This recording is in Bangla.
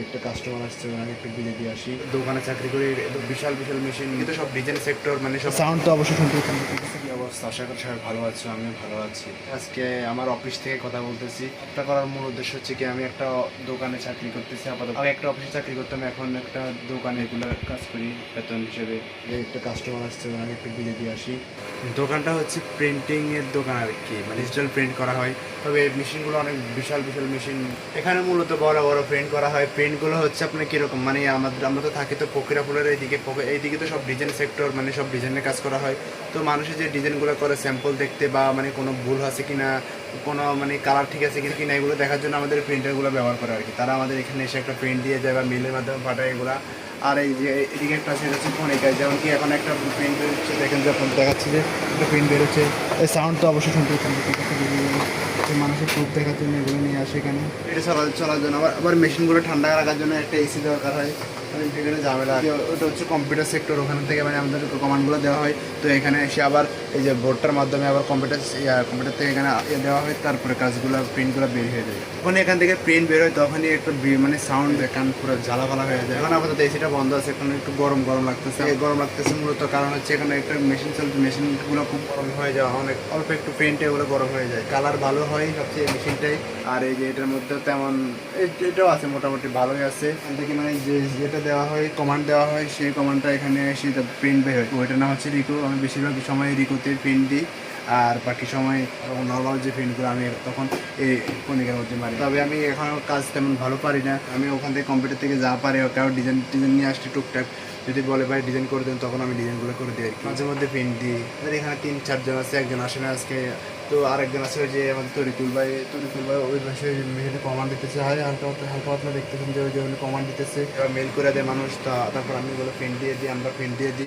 একটা কাস্টমার আসছে, ওনাকে একটু বিলে দিয়ে আসি। দোকানে চাকরি করি, বিশাল বিশাল মেশিন, কিন্তু সব ডিজাইন সেক্টর, মানে সব সাউন্ড তো অবশ্যই শুনতে পাচ্ছেন। কি অবস্থা? আশা করি সবাই ভালো আছো, আমিও ভালো আছি। আজকে আমার অফিস থেকে কথা বলতেছি। এটা করার মূল উদ্দেশ্য হচ্ছে কি, আমি একটা দোকানে চাকরি করতেছি আপাতত। আগে একটা অফিসে চাকরি করতাম, এখন একটা দোকানে এগুলো কাজ করি বেতন হিসেবে। একটা কাস্টমার আসছে, ওনাকে একটু বিলে দিয়ে আসি। দোকানটা হচ্ছে প্রিন্টিং এর দোকান আর কি, মানে ডিজিটাল প্রিন্ট করা হয়। তবে মেশিনগুলো অনেক বিশাল বিশাল মেশিন। এখানে মূলত বড় বড় প্রিন্ট করা হয়। প্রিন্টগুলো হচ্ছে আপনার কীরকম, মানে আমরা তো থাকি তো ফকিরাপুলের এইদিকে তো সব ডিজাইন সেক্টর, মানে সব ডিজাইনের কাজ করা হয়। তো মানুষের যে ডিজাইনগুলো করে স্যাম্পল দেখতে, বা মানে কোনো ভুল আছে কিনা, কোনো মানে কালার ঠিক আছে কিনা এগুলো দেখার জন্য আমাদের প্রিন্টারগুলো ব্যবহার করে আর কি। তারা আমাদের এখানে এসে একটা প্রিন্ট দিয়ে যায় বা মেলের মাধ্যমে পাঠায় এগুলা। আর এই যে এদিকে একটা সেটা হচ্ছে ফোনে কাজ, যেমন কি এখন একটা প্রিন্ট বেরোচ্ছে, দেখেন যে আপনার দেখাচ্ছে যে একটা প্রিন্ট বেরোচ্ছে। এই সাউন্ড তো অবশ্যই শুনতে পাচ্ছেন। মানুষের প্রুফ দেখার জন্য এগুলো নিয়ে আসে এখানে। এটা চলার জন্য আবার মেশিনগুলো ঠান্ডা রাখার জন্য একটা এসি দরকার হয়। এখানে ঝামেলা। ওটা হচ্ছে কম্পিউটার সেক্টর, ওখান থেকে মানে আমাদের কমান্ডগুলো দেওয়া হয়। তো এখানে এসে আবার এই যে বোর্ডটার মাধ্যমে আবার কম্পিউটার থেকে এখানে দেওয়া হয়, তারপরে কাজগুলো প্রিন্টগুলো বের হয়ে যায়। যখন এখান থেকে প্রিন্ট বের হয় তখনই একটা মানে সাউন্ড কান পুরো জ্বালাফালা হয়ে যায়। এখন আপাতত এসিটা বন্ধ আছে, এখন একটু গরম লাগতেছে। গরম লাগতেছে মূলত কারণ হচ্ছে এখানে একটা মেশিন চলছে, মেশিনগুলো খুব গরম হয়ে যায়, অনেক অল্প একটু প্রিন্টে এগুলো গরম হয়ে যায়। কালার ভালো হয় সবচেয়ে মেশিনটাই। আর এই যে এটার মধ্যে তেমন এটাও আছে, মোটামুটি ভালোই আছে। এখান থেকে মানে যেটা দেওয়া হয়, কমান্ড দেওয়া হয়, সেই কমান্ডটা এখানে এসে প্রিন্ট বের হয়। ওইটার নাম হচ্ছে রিকো। আমি বেশিরভাগ সময় রিকোতে প্রিন্ট দিই, আর বাকি সময় নর্মাল যে প্রিন্টগুলো আমি তখন এই কণিকার মধ্যে মারি। তবে আমি এখন কাজ তেমন ভালো পারি না। আমি ওখান থেকে কম্পিউটার থেকে যা পারি, কারো ডিজাইন নিয়ে আসছি টুকটাক। যদি বলে ভাই ডিজাইন করে দেন, তখন আমি ডিজাইনগুলো করে দিই আর কি। মাঝে মধ্যে প্রিন্ট দিই। এখানে 3-4 জন আছে, একজন আসে না আজকে। তো আরেকজন আছে ওই যে আমাদের তরিকুল ভাই ওই ভাষায় মেশিনে কমান্ড দিতেছে। হয় হালকা পাতলা দেখতেছেন যে ওই যে কমান্ড দিতেছে, মেল করে দেয় মানুষ। তারপর আমি ওগুলো প্রিন্ট দিয়ে দিই, আমরা প্রিন্ট দিয়ে দিই।